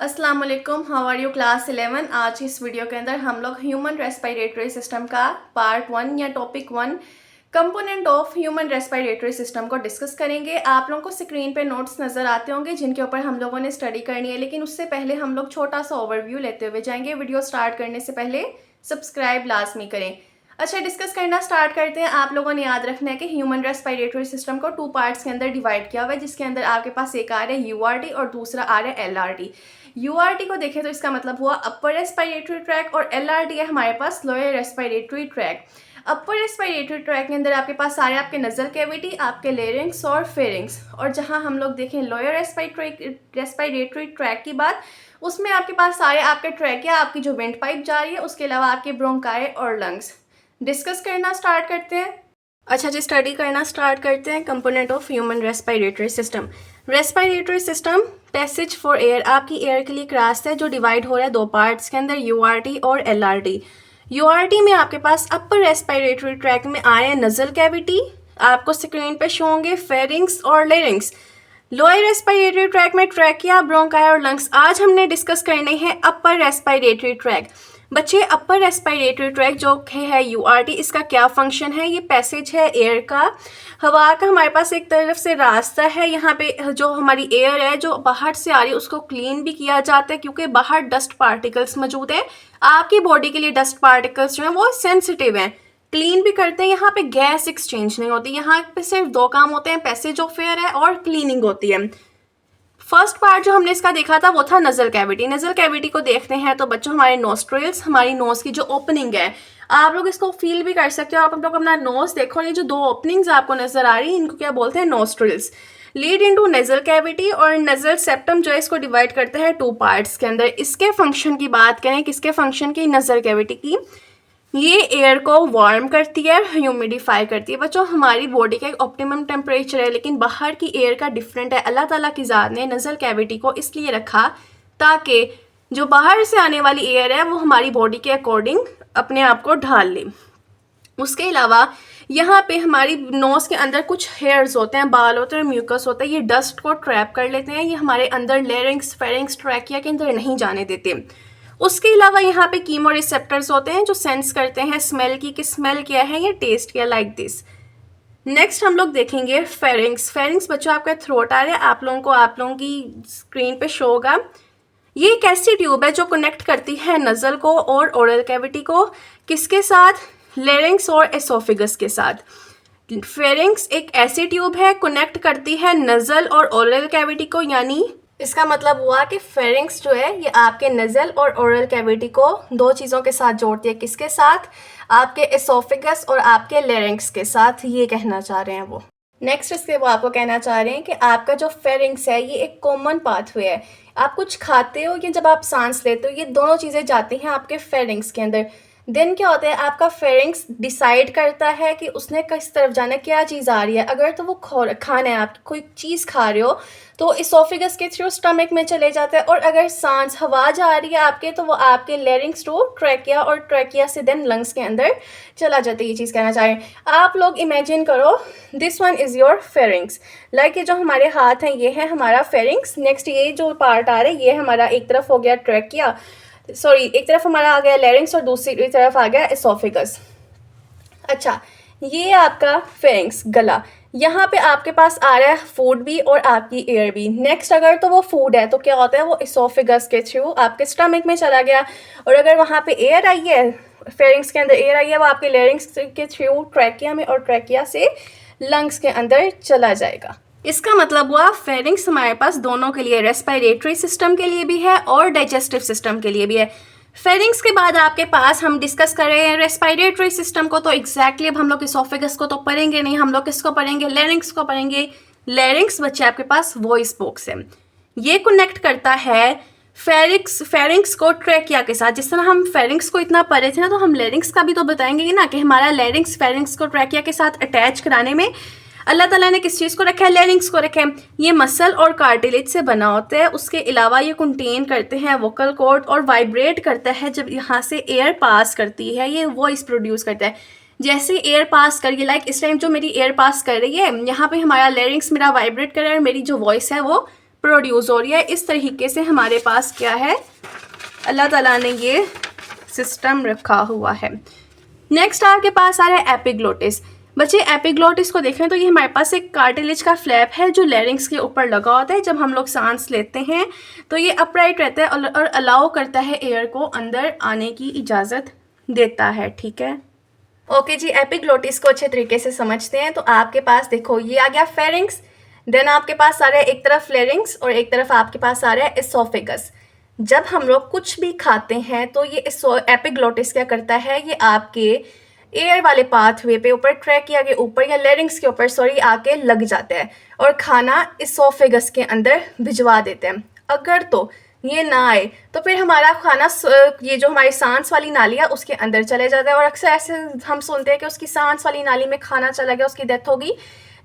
अस्सलाम वालेकुम, how are you class 11। आज इस वीडियो के अंदर हम लोग ह्यूमन रेस्पिरेटरी सिस्टम का पार्ट 1 या topic 1 component of human respiratory system को डिस्कस करेंगे। आप लोगों को स्क्रीन पे नोट्स नज़र आते होंगे जिनके ऊपर हम लोगों ने स्टडी करनी है, लेकिन उससे पहले हम लोग छोटा सा ओवरव्यू लेते हुए जाएंगे। वीडियो स्टार्ट करने से पहले सब्सक्राइब लाजमी करें। अच्छा, डिस्कस करना स्टार्ट करते हैं। आप लोगों ने याद रखना है कि ह्यूमन रेस्पिरेटरी सिस्टम को 2 पार्ट्स के अंदर डिवाइड किया हुआ है, जिसके अंदर आपके पास एक आ रहा है यूआरटी और दूसरा आ रहा है एलआरटी। यूआरटी को देखें तो इसका मतलब हुआ अपर रेस्पिरेटरी ट्रैक और एलआरटी है हमारे पास lower respiratory tract. Upper respiratory tract के अंदर आपके पास सारे आपके नजल कैविटी, आपके लेरिंग्स और फेरिंग्स, और जहां हम लोग देखें लोअर रेस्पिरेटरी ट्रैक की बात, उसमें आपके पास सारे आपके ट्रैकिया, आपकी जो वेंट पाइप जा रही है, उसके अलावा आपके ब्रोंकाई और लंग्स। डिस्कस करना स्टार्ट करते हैं। अच्छा जी, स्टडी करना स्टार्ट करते हैं component of human respiratory system. Respiratory system passage for air, आपकी एयर के लिए एक रास्ता है जो डिवाइड हो रहा है 2 पार्ट्स के अंदर, यूआरटी और एलआरटी। यूआरटी में आपके पास अपर रेस्पिरेटरी ट्रैक में आ रहे हैं नजल कैविटी, आपको स्क्रीन पे शो होंगे फेरिंग्स और लेरिंग्स। लोअर रेस्पिरेटरी ट्रैक में ट्रैकिया, ब्रोंकाई और लंग्स। आज हमने डिस्कस करने हैं अपर रेस्पिरेटरी ट्रैक। बच्चे, अपर रेस्पिरेटरी ट्रैक जो है यूआरटी, इसका क्या फंक्शन है? ये पैसेज है एयर का, हवा का। हमारे पास एक तरफ से रास्ता है, यहाँ पे जो हमारी एयर है जो बाहर से आ रही है उसको क्लीन भी किया जाता है, क्योंकि बाहर डस्ट पार्टिकल्स मौजूद हैं। आपकी बॉडी के लिए डस्ट पार्टिकल्स जो हैं वो सेंसिटिव हैं, क्लीन भी करते हैं। यहाँ पे गैस एक्सचेंज नहीं होती, यहाँ पे सिर्फ 2 काम होते हैं, पैसेज ऑफ एयर है और क्लीनिंग होती है। फर्स्ट पार्ट जो हमने इसका देखा था वो था नजल कैविटी। नजल कैविटी को देखते हैं तो बच्चों, हमारे नोस्ट्रिल्स, हमारी नोज की जो ओपनिंग है, आप लोग इसको फील भी कर सकते हो। आप लोग अपना नोज देखो, ये जो 2 ओपनिंग्स आपको नजर आ रही है इनको क्या बोलते हैं? Nostrils. Lead into nasal cavity, और नजल सेप्टम जो है इसको डिवाइड करते हैं 2 पार्ट्स के अंदर। इसके फंक्शन की बात करें, किसके फंक्शन की? नजल कैविटी की। ये एयर को वार्म करती है, ह्यूमिडिफाई करती है। बच्चों, हमारी बॉडी का एक ऑप्टिमम टेम्परेचर है, लेकिन बाहर की एयर का डिफरेंट है। अल्लाह ताला की ज़ात ने नज़ल कैविटी को इसलिए रखा ताकि जो बाहर से आने वाली एयर है वो हमारी बॉडी के अकॉर्डिंग अपने आप को ढाल ले। उसके अलावा यहाँ पे हमारी नोज के अंदर कुछ हेयर्स होते हैं, बाल होते हैं, म्यूकस होता है। ये डस्ट को ट्रैप कर लेते हैं, ये हमारे अंदर लेरिंग्स, फेरिंग्स, ट्रैकिया के अंदर नहीं जाने देते। उसके अलावा यहाँ पे कीमो रिसेप्टर्स होते हैं जो सेंस करते हैं स्मेल की, कि स्मेल क्या है या टेस्ट क्या, लाइक दिस। नेक्स्ट हम लोग देखेंगे फेरिंग्स। फेरिंग्स बच्चों आपका थ्रोट आ रहा है, आप लोगों की स्क्रीन पे शो होगा। ये एक ऐसी ट्यूब है जो कनेक्ट करती है नज़ल को और ओरल कैविटी को, किसके साथ? लेरिंग्स और एसोफिगस के साथ। फेरिंग्स एक ऐसी ट्यूब है, कनेक्ट करती है नज़ल और ओरल कैविटी को, यानी इसका मतलब हुआ कि फेरिंग्स जो है ये आपके नज़ल और ओरल कैविटी को 2 चीज़ों के साथ जोड़ती है। किसके साथ? आपके एसोफिगस और आपके लेरिंग्स के साथ, ये कहना चाह रहे हैं वो। नेक्स्ट इसके वो आपको कहना चाह रहे हैं कि आपका जो फेरिंग्स है ये एक कॉमन पाथवे है। आप कुछ खाते हो या जब आप सांस लेते हो, ये दोनों चीज़ें जाती हैं आपके फेरिंग्स के अंदर। देन क्या होता है, आपका फेरिंग्स डिसाइड करता है कि उसने किस तरफ जाना है, क्या चीज़ आ रही है। अगर तो वो खाना है, आप कोई चीज़ खा रहे हो तो इसोफिगस के थ्रू स्टमक में चले जाता है, और अगर सांस हवा जा रही है आपके तो वो आपके लेरिंग्स टू ट्रैकिया, और ट्रैकिया से देन लंग्स के अंदर चला जाता है। ये चीज़ कहना चाह रहे हैं आप लोग। इमेजिन करो, this one is your pharynx. Like ये जो हमारे हाथ हैं ये है हमारा फेरिंग्स। नेक्स्ट ये जो पार्ट आ रहा है ये हमारा एक तरफ हो गया ट्रैकिया, सॉरी एक तरफ हमारा आ गया लेरिंग्स और दूसरी तरफ आ गया एसोफिगस। अच्छा, ये आपका फेरिंग्स, गला। यहाँ पे आपके पास आ रहा है फूड भी और आपकी एयर भी। नेक्स्ट अगर तो वो फूड है तो क्या होता है, वो एसोफिगस के थ्रू आपके स्टमक में चला गया, और अगर वहाँ पे एयर आई है, फेरिंग्स के अंदर एयर आई है, वो आपके लेरिंग्स के थ्रू ट्रैकिया में, और ट्रैकिया से लंग्स के अंदर चला जाएगा। इसका मतलब हुआ फेरिंग्स हमारे पास दोनों के लिए, रेस्पिरेटरी सिस्टम के लिए भी है और डाइजेस्टिव सिस्टम के लिए भी है। फेरिंग्स के बाद आपके पास हम डिस्कस कर रहे हैं रेस्पिरेटरी सिस्टम को, तो एग्जैक्टली अब हम लोग इसोफेगस को तो पढ़ेंगे नहीं, हम लोग किसको पढ़ेंगे? लेरिंग्स को पढ़ेंगे। लेरिंग्स बच्चे आपके पास वॉइस बॉक्स है, ये कनेक्ट करता है फेरिंग्स को ट्रैकिया के साथ। जिस तरह हम फेरिंग्स को इतना पढ़े थे ना, तो हम लेरिंग्स का भी तो बताएंगे ना, कि हमारा लेरिंग्स फेरिंग्स को ट्रैकिया के साथ अटैच कराने में अल्लाह ताला ने किस चीज़ को रखा है? लेरिंग्स को रखा है। ये मसल और कार्टिलेज से बना होता है। उसके अलावा ये कंटेन करते हैं वोकल कॉर्ड, और वाइब्रेट करता है जब यहाँ से एयर पास करती है, ये वॉइस प्रोड्यूस करता है। जैसे एयर पास करिए, लाइक इस टाइम जो मेरी एयर पास कर रही है, यहाँ पे हमारा लेरिंग्स मेरा वाइब्रेट कर रहा है और मेरी जो वॉइस है वो प्रोड्यूस हो रही है। इस तरीके से हमारे पास क्या है, अल्लाह ताला ने ये सिस्टम रखा हुआ है। नेक्स्ट आपके पास आ रहा है एपिग्लोटिस। बच्चे एपिग्लोटिस को देखें तो ये हमारे पास एक कार्टिलेज का फ्लैप है जो लैरिंक्स के ऊपर लगा होता है। जब हम लोग सांस लेते हैं तो ये अपराइट रहता है और अलाउ करता है एयर को अंदर आने की इजाज़त देता है। ठीक है, ओके जी। एपिग्लोटिस को अच्छे तरीके से समझते हैं तो आपके पास देखो ये आ गया फेरिंक्स, देन आपके पास आ रहा है एक तरफ लेरिंक्स और एक तरफ आपके पास आ रहा है एसोफेगस। जब हम लोग कुछ भी खाते हैं तो ये एपिग्लोटिस क्या करता है, ये आपके एयर वाले पाथवे पे ऊपर ट्रैक के आगे ऊपर या लेरिंग्स के ऊपर आके लग जाता है और खाना एसोफेगस के अंदर भिजवा देते हैं। अगर तो ये ना आए तो फिर हमारा खाना ये जो हमारी सांस वाली नाली है उसके अंदर चले जाता है। और अक्सर ऐसे हम सुनते हैं कि उसकी सांस वाली नाली में खाना चला गया, उसकी डेथ हो गई।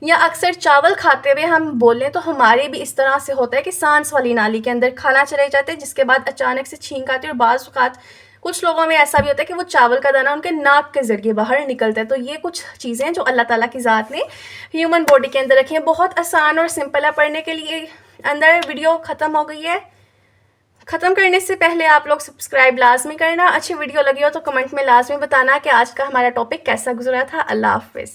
या अक्सर चावल खाते हुए हम बोलें तो हमारे भी इस तरह से होता है कि सांस वाली नाली के अंदर खाना चले जाते हैं, जिसके बाद अचानक से छींक आती है। और बाज़ औक़ात कुछ लोगों में ऐसा भी होता है कि वो चावल का दाना उनके नाक के ज़रिए बाहर निकलता है। तो ये कुछ चीज़ें जो अल्लाह ताला की ज़ात ने ह्यूमन बॉडी के अंदर रखी हैं। बहुत आसान और सिंपल है पढ़ने के लिए। अंदर वीडियो ख़त्म हो गई है। ख़त्म करने से पहले आप लोग सब्सक्राइब लाजमी करना। अच्छी वीडियो लगी हो तो कमेंट में लाजमी बताना कि आज का हमारा टॉपिक कैसा गुजरा था। अल्लाह हाफ़िज़।